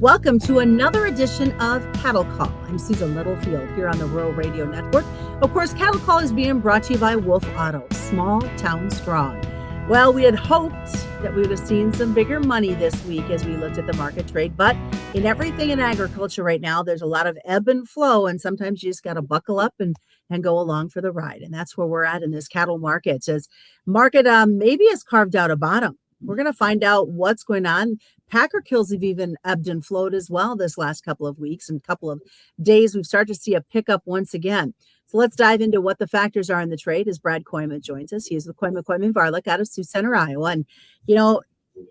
Welcome to another edition of Cattle Call. I'm Susan Littlefield here on the Rural Radio Network. Of course, Cattle Call is being brought to you by Wolf Auto, small town strong. Well, we had hoped that we would have seen some bigger money this week as we looked at the market trade, but in everything in agriculture right now, there's a lot of ebb and flow, and sometimes you just got to buckle up and go along for the ride. And that's where we're at in this cattle market. As market maybe has carved out a bottom. We're going to find out what's going on. Packer kills have even ebbed and flowed as well this last couple of weeks and couple of days. We've started to see a pickup once again. So let's dive into what the factors are in the trade as Brad Kooima joins us. He is with Kooima Kooima Varilek out of Sioux Center, Iowa. And, you know,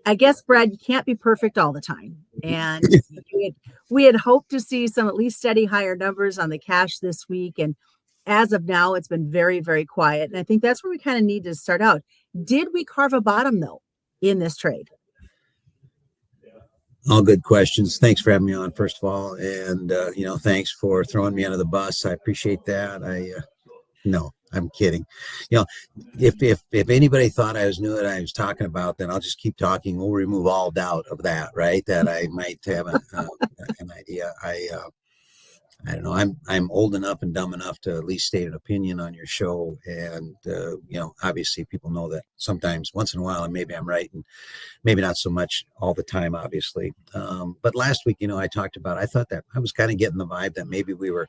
I guess, Brad, you can't be perfect all the time. And we had hoped to see some at least steady higher numbers on the cash this week. And as of now, it's been very, very quiet. And I think that's where we kind of need to start out. Did we carve a bottom, though, in this trade? All good questions. Thanks for having me on, first of all. And, thanks for throwing me under the bus. I appreciate that. No, I'm kidding. If anybody thought I knew what I was talking about, then I'll just keep talking. We'll remove all doubt of that, right? That I might have an idea. I don't know. I'm old enough and dumb enough to at least state an opinion on your show. And, obviously people know that sometimes once in a while, and maybe I'm right and maybe not so much all the time, obviously. But last week, I talked about, I thought that I was kind of getting the vibe that maybe we were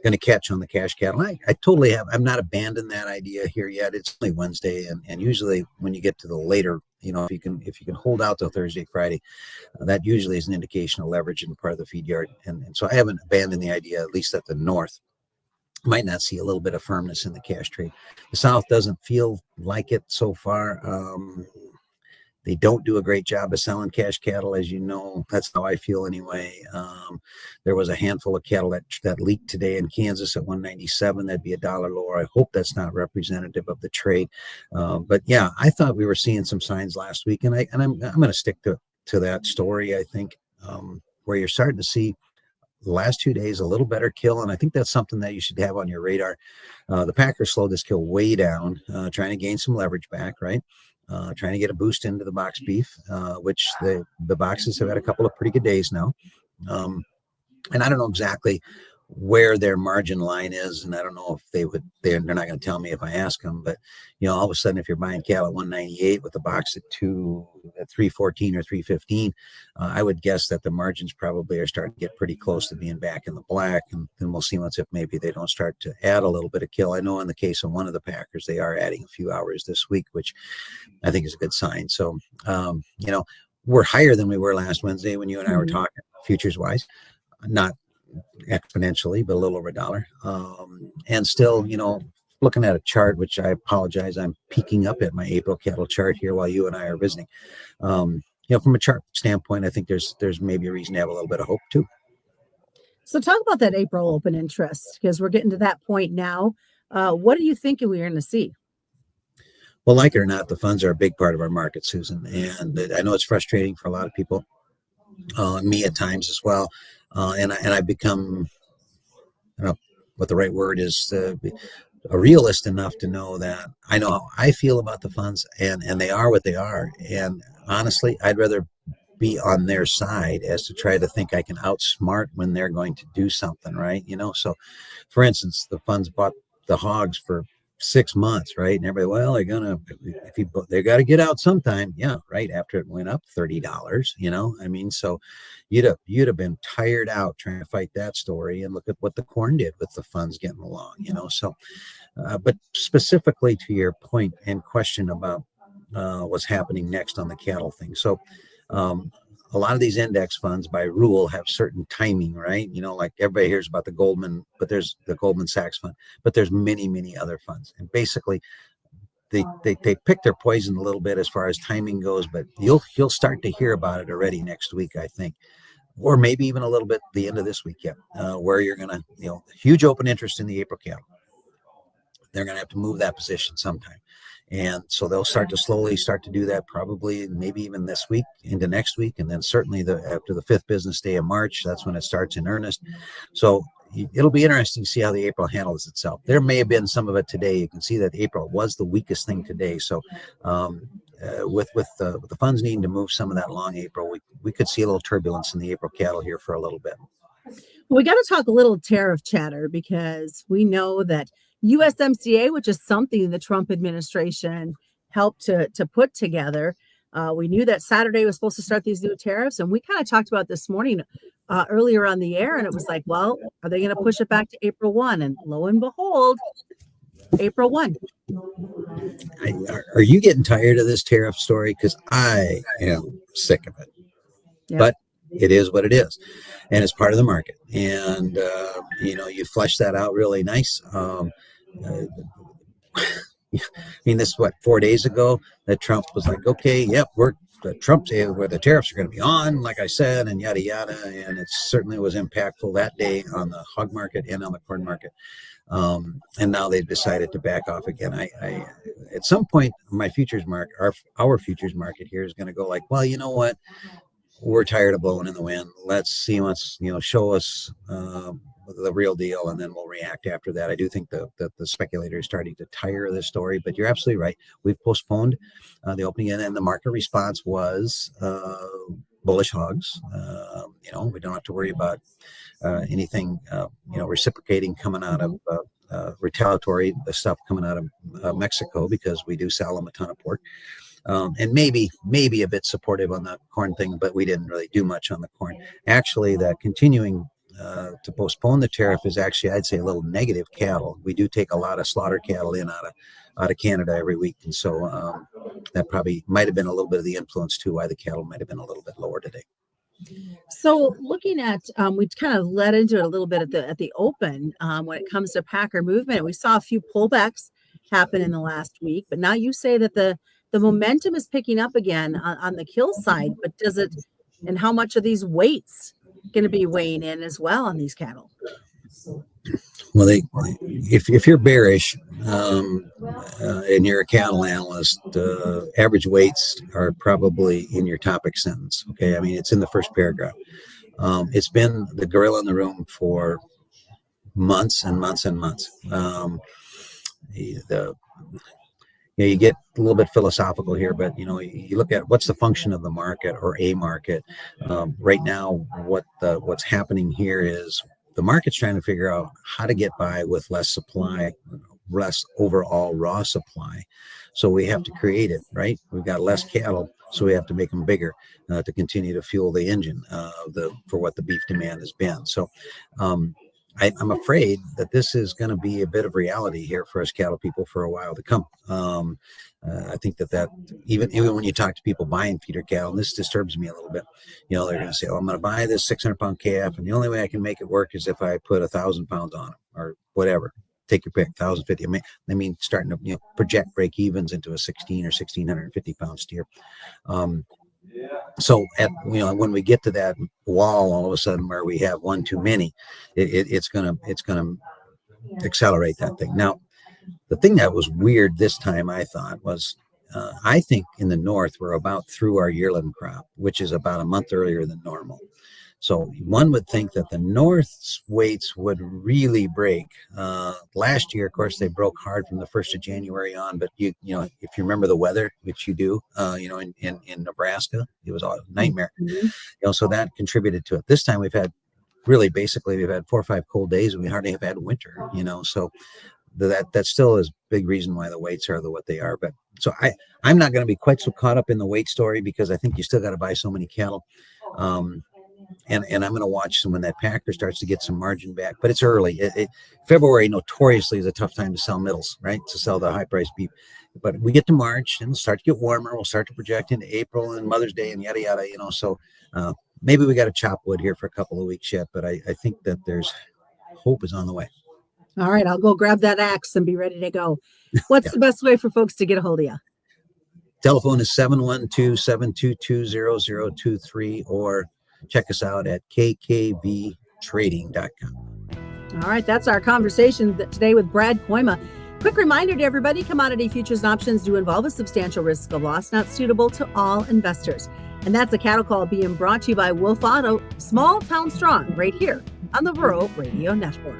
going to catch on the cash cattle. I totally have. I'm not abandoned that idea here yet. It's only Wednesday. And usually when you get to the later, if you can hold out till Thursday, Friday, that usually is an indication of leverage in part of the feed yard. And so I haven't abandoned the idea, at least at the north. Might not see a little bit of firmness in the cash trade. The south doesn't feel like it so far. They don't do a great job of selling cash cattle, as you know. That's how I feel anyway. There was a handful of cattle that leaked today in Kansas at 197. That'd be $1 lower. I hope that's not representative of the trade. But yeah, I thought we were seeing some signs last week, and I'm going to stick to that story. I think where you're starting to see the last 2 days a little better kill, and I think that's something that you should have on your radar. The Packers slowed this kill way down, trying to gain some leverage back, right? Trying to get a boost into the box beef, which the boxes have had a couple of pretty good days now. And I don't know exactly where their margin line is, and I don't know if they're not going to tell me if I ask them, but all of a sudden if you're buying cattle at 198 with the box at 314 or 315, I would guess that the margins probably are starting to get pretty close to being back in the black, and then we'll see if maybe they don't start to add a little bit of kill. I know in the case of one of the Packers, they are adding a few hours this week, which I think is a good sign. So we're higher than we were last Wednesday when you and I were talking futures wise, not exponentially, but a little over $1. And still, looking at a chart, which I apologize, I'm peeking up at my April cattle chart here while you and I are visiting. From a chart standpoint, I think there's maybe a reason to have a little bit of hope too. So talk about that April open interest, because we're getting to that point now. What are you thinking we're going to see? Well, like it or not, the funds are a big part of our market, Susan. And I know it's frustrating for a lot of people, me at times as well. And I've become, I don't know what the right word is, a realist enough to know that I know how I feel about the funds, and they are what they are. And honestly, I'd rather be on their side as to try to think I can outsmart when they're going to do something, right? So for instance, the funds bought the hogs for 6 months, right? And everybody, well, they got to get out sometime. Yeah, right. After it went up $30, so you'd have been tired out trying to fight that story. And look at what the corn did with the funds getting along, so, but specifically to your point and question about what's happening next on the cattle thing. So, a lot of these index funds by rule have certain timing, right? Like everybody hears about the Goldman, but there's the Goldman Sachs fund, but there's many, many other funds. And basically they pick their poison a little bit as far as timing goes, but you'll start to hear about it already next week, I think, or maybe even a little bit the end of this week, where you're going to, huge open interest in the April cattle. They're going to have to move that position sometime. And so they'll start to do that probably maybe even this week into next week. And then certainly after the 5th business day of March, that's when it starts in earnest. So it'll be interesting to see how the April handles itself. There may have been some of it today. You can see that April was the weakest thing today. So with the funds needing to move some of that long April, we could see a little turbulence in the April cattle here for a little bit. Well, we got to talk a little tariff chatter because we know that USMCA, which is something the Trump administration helped to put together. We knew that Saturday was supposed to start these new tariffs, and we kind of talked about this morning earlier on the air, and it was like, well, are they going to push it back to April 1? And lo and behold, April 1. Are you getting tired of this tariff story? Because I am sick of it. Yep. But it is what it is, and it's part of the market. And you flesh that out really nice. I mean, this is what, 4 days ago that Trump was like, okay, yep, where the tariffs are going to be on, like I said, and yada yada. And it certainly was impactful that day on the hog market and on the corn market. And now they've decided to back off again. I at some point, my futures market, our futures market here is going to go like, well, you know what? We're tired of blowing in the wind. Let's see what's, show us the real deal, and then we'll react after that. I do think that the speculator is starting to tire of this story, but you're absolutely right. We've postponed the opening, and the market response was bullish hogs. We don't have to worry about anything, reciprocating coming out of retaliatory stuff coming out of Mexico, because we do sell them a ton of pork. And maybe a bit supportive on the corn thing, but we didn't really do much on the corn. Actually, that continuing to postpone the tariff is actually, I'd say, a little negative cattle. We do take a lot of slaughter cattle in out of Canada every week, and so that probably might have been a little bit of the influence too, why the cattle might have been a little bit lower today. So looking at, we kind of led into it a little bit at the open when it comes to packer movement. We saw a few pullbacks happen in the last week, but now you say that the momentum is picking up again on the kill side, but does it, and how much are these weights going to be weighing in as well on these cattle? Well, if you're bearish and you're a cattle analyst, average weights are probably in your topic sentence. Okay, I mean, it's in the first paragraph. It's been the gorilla in the room for months and months and months. You get a little bit philosophical here, but you look at what's the function of the market or a market. Right now, what's happening here is the market's trying to figure out how to get by with less supply, less overall raw supply. So we have to create it, right? We've got less cattle, so we have to make them bigger to continue to fuel the engine for what the beef demand has been. So I'm afraid that this is going to be a bit of reality here for us cattle people for a while to come. I think that even when you talk to people buying feeder cattle, and this disturbs me a little bit, they're going to say, oh, I'm going to buy this 600-pound calf, and the only way I can make it work is if I put 1,000 pounds on it, or whatever. Take your pick, 1,050. I mean, starting to project break evens into a 16 or 1,650 pound steer. So when we get to that wall, all of a sudden where we have one too many, it's gonna accelerate that thing. Now, the thing that was weird this time, I thought, was I think in the north we're about through our yearling crop, which is about a month earlier than normal. So one would think that the North's weights would really break. Last year, of course, they broke hard from the 1st of January on. But if you remember the weather, which you do, in Nebraska, it was a nightmare. Mm-hmm. So that contributed to it. This time we've had 4 or 5 cold days, and we hardly have had winter. So that still is a big reason why the weights are what they are. But so I'm not going to be quite so caught up in the weight story, because I think you still got to buy so many cattle. And I'm going to watch when that packer starts to get some margin back, but it's early. February notoriously is a tough time to sell middles, right? To sell the high priced beef. But we get to March and it'll start to get warmer. We'll start to project into April and Mother's Day and yada yada. So maybe we got to chop wood here for a couple of weeks yet. But I think that there's hope is on the way. All right, I'll go grab that axe and be ready to go. What's the best way for folks to get a hold of you? Telephone is 712-722-0023, or check us out at kkvtrading.com. All right, that's our conversation today with Brad Kooima. Quick reminder to everybody, commodity futures and options do involve a substantial risk of loss, not suitable to all investors. And that's a cattle call being brought to you by Wolf Auto, small town strong, right here on the Rural Radio Network.